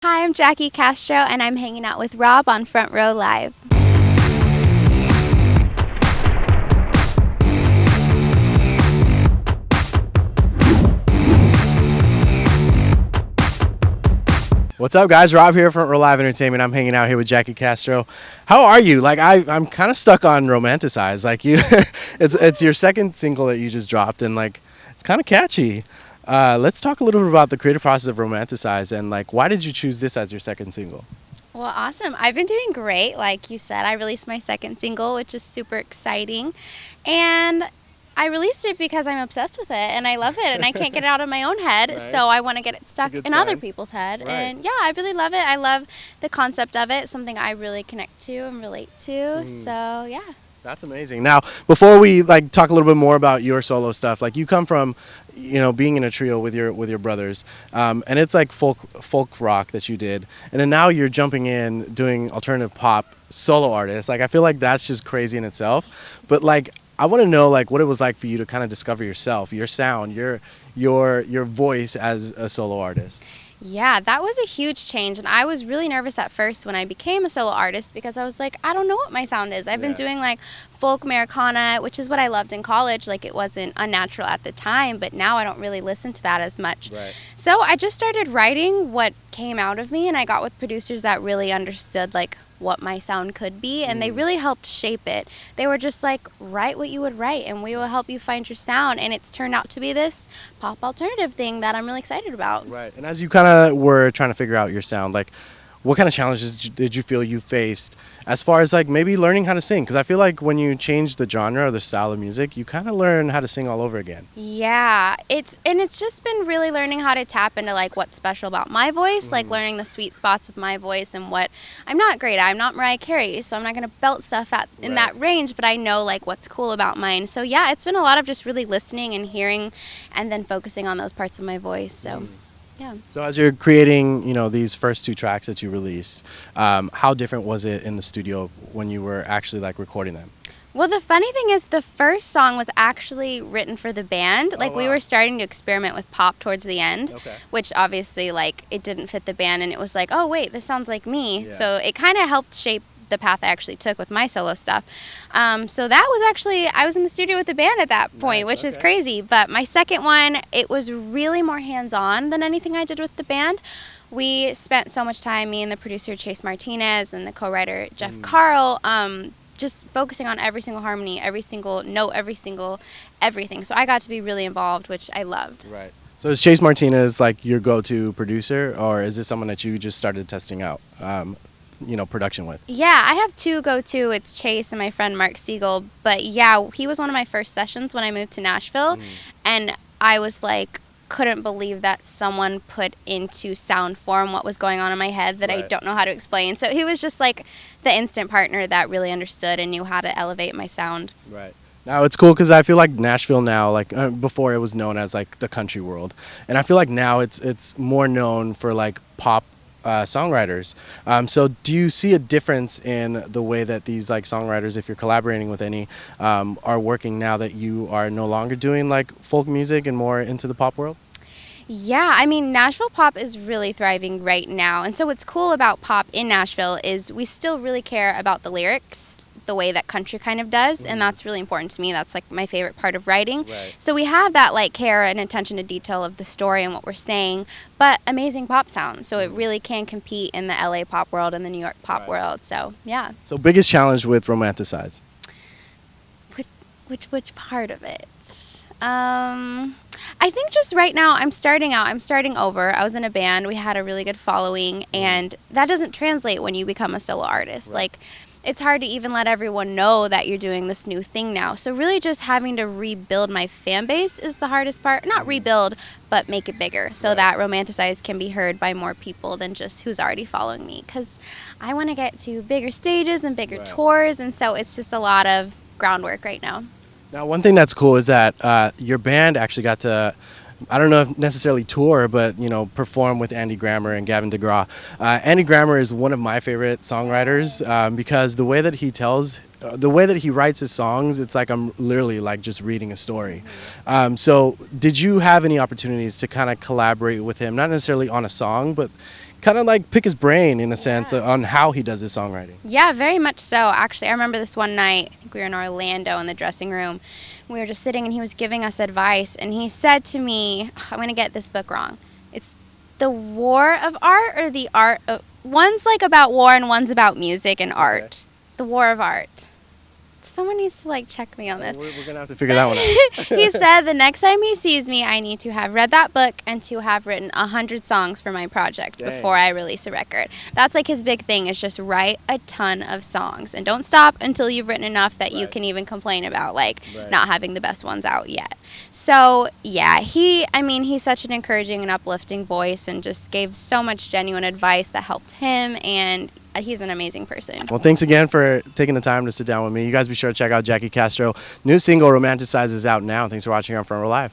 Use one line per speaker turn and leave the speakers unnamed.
Hi, I'm Jackie Castro, and I'm hanging out with Rob on Front Row Live.
What's up, guys? Rob here from Live Entertainment. I'm hanging out here with Jackie Castro. How are you? I'm kind of stuck on Romanticize. It's your second single that you just dropped, and it's kind of catchy. Let's talk a little bit about the creative process of Romanticize, and why did you choose this as your second single?
Well, awesome. I've been doing great. Like you said, I released my second single, which is super exciting. And I released it because I'm obsessed with it and I love it and I can't get it out of my own head.
Nice.
So I want to get it stuck
good
in other
sign.
people's head.
Right.
And yeah, I really love it. I love the concept of it, something I really connect to and relate to. So yeah.
That's amazing. Now, before we talk a little bit more about your solo stuff, you come from, being in a trio with your brothers, and it's like folk rock that you did, and then now you're jumping in doing alternative pop solo artists. I feel like that's just crazy in itself. But I want to know what it was like for you to kind of discover yourself, your sound, your voice as a solo artist.
Yeah, that was a huge change. And I was really nervous at first when I became a solo artist because I was like, I don't know what my sound is. I've been doing folk Americana, which is what I loved in college. It wasn't unnatural at the time, but now I don't really listen to that as much.
Right.
So I just started writing what came out of me, and I got with producers that really understood what my sound could be, and they really helped shape it. They were just like, write what you would write and we will help you find your sound, and it's turned out to be this pop alternative thing that I'm really excited about.
Right. And as you kind of were trying to figure out your sound, what kind of challenges did you feel you faced as far as maybe learning how to sing? Because I feel like when you change the genre or the style of music, you kind of learn how to sing all over again.
Yeah, it's just been really learning how to tap into what's special about my voice, learning the sweet spots of my voice and what I'm not great at. I'm not Mariah Carey, so I'm not going to belt stuff in that range, but I know what's cool about mine. So yeah, it's been a lot of just really listening and hearing and then focusing on those parts of my voice. So yeah.
So as you're creating, these first two tracks that you released, how different was it in the studio when you were actually recording them?
Well, the funny thing is the first song was actually written for the band. We were starting to experiment with pop towards the end, which obviously it didn't fit the band, and it was oh wait, this sounds like me.
Yeah.
So it kind of helped shape the path I actually took with my solo stuff. So that was actually, I was in the studio with the band at that point, which is crazy. But my second one, it was really more hands-on than anything I did with the band. We spent so much time, me and the producer Chase Martinez and the co-writer Jeff Carl, just focusing on every single harmony, every single note, everything. So I got to be really involved, which I loved.
Right. So is Chase Martinez your go-to producer, or is this someone that you just started testing out, production with?
Yeah, I have two go-to. It's Chase and my friend Mark Siegel. But yeah, he was one of my first sessions when I moved to Nashville, and I was couldn't believe that someone put into sound form what was going on in my head that I don't know how to explain. So he was just the instant partner that really understood and knew how to elevate my sound.
Right. Now it's cool because I feel like Nashville now, before it was known as the country world, and I feel like now it's more known for pop songwriters. So do you see a difference in the way that these songwriters, if you're collaborating with any, are working now that you are no longer doing folk music and more into the pop world?
Yeah, I mean, Nashville Pop is really thriving right now. And so what's cool about pop in Nashville is we still really care about the lyrics the way that country kind of does, and that's really important to me. That's my favorite part of writing.
Right.
So we have that care and attention to detail of the story and what we're saying, but amazing pop sound. So it really can compete in the LA pop world and the New York pop world. So yeah.
So biggest challenge with Romanticize?
Which part of it? I think just right now I'm starting over. I was in a band, we had a really good following, and that doesn't translate when you become a solo artist. It's hard to even let everyone know that you're doing this new thing now. So really just having to rebuild my fan base is the hardest part. Not rebuild, but make it bigger so that Romanticize can be heard by more people than just who's already following me. Because I want to get to bigger stages and bigger tours, and so it's just a lot of groundwork right now.
Now, one thing that's cool is that your band actually got to, I don't know if necessarily tour, but perform with Andy Grammer and Gavin DeGraw. Andy Grammer is one of my favorite songwriters because the way that he writes his songs, it's I'm literally just reading a story. So did you have any opportunities to kind of collaborate with him, not necessarily on a song, but kind of like pick his brain in a sense on how he does his songwriting.
Yeah, very much so. Actually, I remember this one night, I think we were in Orlando in the dressing room. We were just sitting and he was giving us advice. And he said to me, I'm going to get this book wrong. It's The War of Art or The Art of... One's like about war and one's about music and art. Okay. The War of Art. Someone needs to like check me on this.
We're going to have to figure that one out.
He said the next time he sees me, I need to have read that book and to have written 100 songs for my project before I release a record. That's like his big thing, is just write a ton of songs and don't stop until you've written enough that you can even complain about like not having the best ones out yet. So yeah, he's such an encouraging and uplifting voice and just gave so much genuine advice that helped him, and he's an amazing person.
Well, thanks again for taking the time to sit down with me. You guys be sure to check out Jackie Castro. New single, Romanticize, is out now. Thanks for watching on Front Row Live.